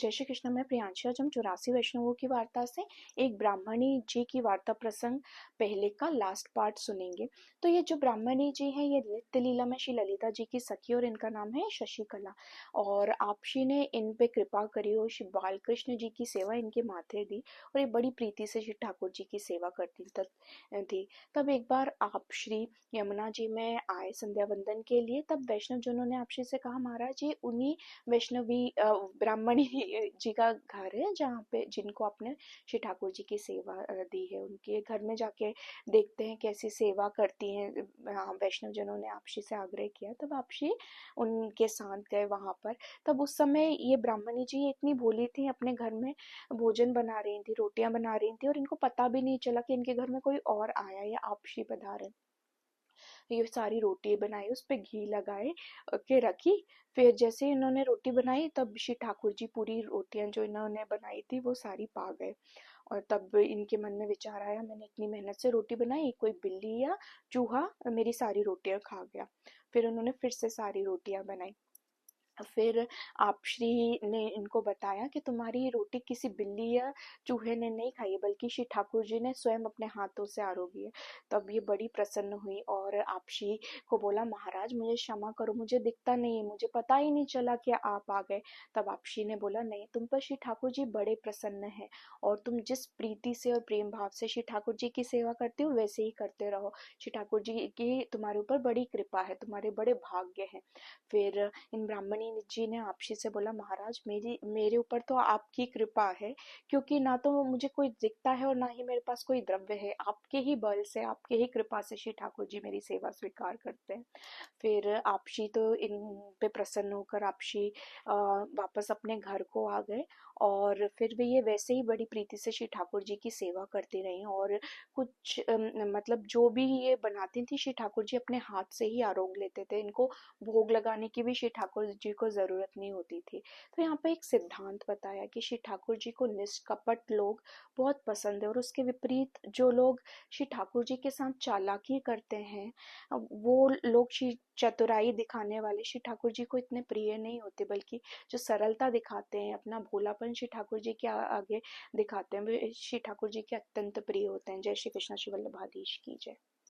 जय श्री कृष्ण। मैं प्रियांशी। आज हम 84 वैष्णवों की वार्ता से एक ब्राह्मणी जी की वार्ता प्रसंग पहले का लास्ट पार्ट सुनेंगे। तो ये जो ब्राह्मणी जी हैं, ये नित्य लीला में श्री ललिता जी की सखी और इनका नाम है शशिकला। और आप श्री ने इन पे कृपा करी और श्री बालकृष्ण जी की सेवा इनके माथे दी और ये बड़ी प्रीति से श्री ठाकुर जी की सेवा करती थी। तब एक बार आप श्री यमुना जी में आए संध्या वंदन के लिए। तब वैष्णव जनों ने आप श्री से कहा, महाराज ये उन्हीं वैष्णवी ब्राह्मणी जी का घर है जहाँ पे जिनको आपने श्री ठाकुर जी की सेवा दी है। उनके घर में जाके देखते हैं कैसी सेवा करती हैं। वैष्णव जनों ने आपशी से आग्रह किया। तब आपशी उनके साथ गए वहां पर। तब उस समय ये ब्राह्मणी जी इतनी भोली थी, अपने घर में भोजन बना रही थी, रोटियां बना रही थी और इनको पता भी नहीं चला कि इनके घर में कोई और आया या आपशी पधारे। ये सारी रोटी बनाई, उस पे घी लगाए के रखी। फिर जैसे इन्होंने रोटी बनाई तब श्री ठाकुर जी पूरी रोटियां जो इन्होंने बनाई थी वो सारी पा गए। और तब इनके मन में विचार आया, मैंने इतनी मेहनत से रोटी बनाई, कोई बिल्ली या चूहा मेरी सारी रोटियां खा गया। फिर उन्होंने फिर से सारी रोटियां बनाई। फिर आप श्री ने इनको बताया कि तुम्हारी रोटी किसी बिल्ली या चूहे ने नहीं खाई है, बल्कि श्री ठाकुर जी ने स्वयं अपने हाथों से आरोगी है। तब ये बड़ी प्रसन्न हुई और आप श्री को बोला, महाराज मुझे क्षमा करो, मुझे दिखता नहीं है, मुझे पता ही नहीं चला कि आप आ गए। तब आप श्री ने बोला, नहीं, तुम पर श्री ठाकुर जी बड़े प्रसन्न हैं और तुम जिस प्रीति से और प्रेम भाव से श्री ठाकुर जी की सेवा करते हो वैसे ही करते रहो। श्री ठाकुर जी की तुम्हारे ऊपर बड़ी कृपा है, तुम्हारे बड़े भाग्य हैं। फिर इन ब्राह्मणी जी ने आपशी से बोला, महाराज मेरे ऊपर तो आपकी कृपा है, क्योंकि ना तो मुझे कोई दिखता है और ना ही मेरे पास कोई द्रव्य है। आपके ही बल से, आपके ही कृपा से श्री ठाकुर जी मेरी सेवा स्वीकार करते हैं। फिर आपशी तो इन पे प्रसन्न होकर आपशी वापस अपने घर को आ गए। और फिर भी ये वैसे ही बड़ी प्रीति से श्री ठाकुर जी की सेवा करती रही। और कुछ मतलब जो भी ये बनाती थी श्री ठाकुर जी अपने हाथ से ही आरोग लेते थे। इनको भोग लगाने की भी श्री ठाकुर जी को जरूरत नहीं होती थी। तो यहाँ पे एक सिद्धांत बताया कि श्री ठाकुर जी को निष्कपट लोग बहुत पसंद है और उसके विपरीत जो लोग श्री ठाकुर जी के साथ चालाकी करते हैं, वो लोग श्री चतुराई दिखाने वाले श्री ठाकुर जी को इतने प्रिय नहीं होते, बल्कि जो सरलता दिखाते हैं, अपना भोलापन श्री ठाकुर जी के आगे दिखाते हैं, वे श्री ठाकुर जी के अत्यंत प्रिय होते हैं। जय श्री कृष्ण। श्री वल्लभाधीश की जय।